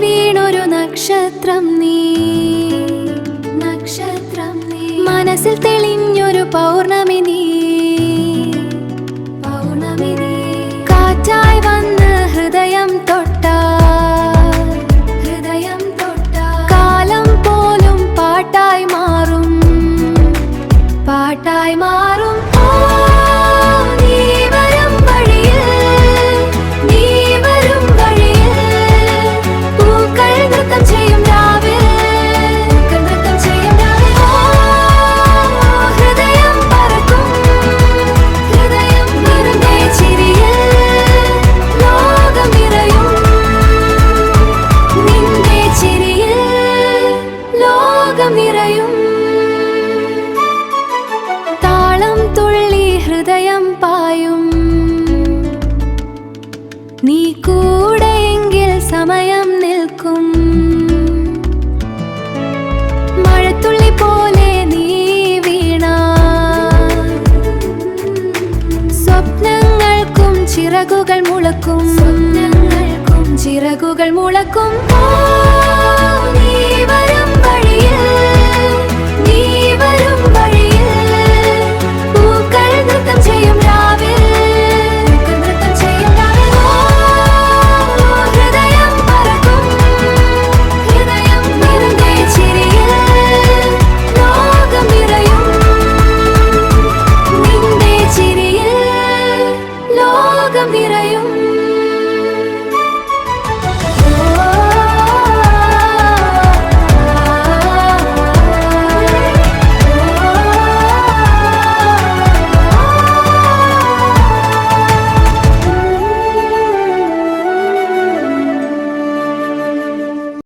വീണൊരു നക്ഷത്രം നീ, മനസ്സിൽ തെളിഞ്ഞൊരു പൗർണമി നീ, കാറ്റായി വന്ന് ഹൃദയം തൊട്ടാൽ, കാലം പോലും പാട്ടായി മാറും, പാട്ടായി മാറും. താളം തുള്ളി ഹൃദയം പായും, നീ കൂടെയെങ്കിൽ സമയം നിൽക്കും. മഴത്തുള്ളി പോലെ നീ വീണാൽ സ്വപ്നങ്ങൾക്കും ചിറകുകൾ മുളക്കും, ചിറകുകൾ മുളക്കും. നീ വരും വഴിയിൽ, നീ വരും വഴിയിൽ പൂക്കൾ നൃത്തം ചെയ്യും.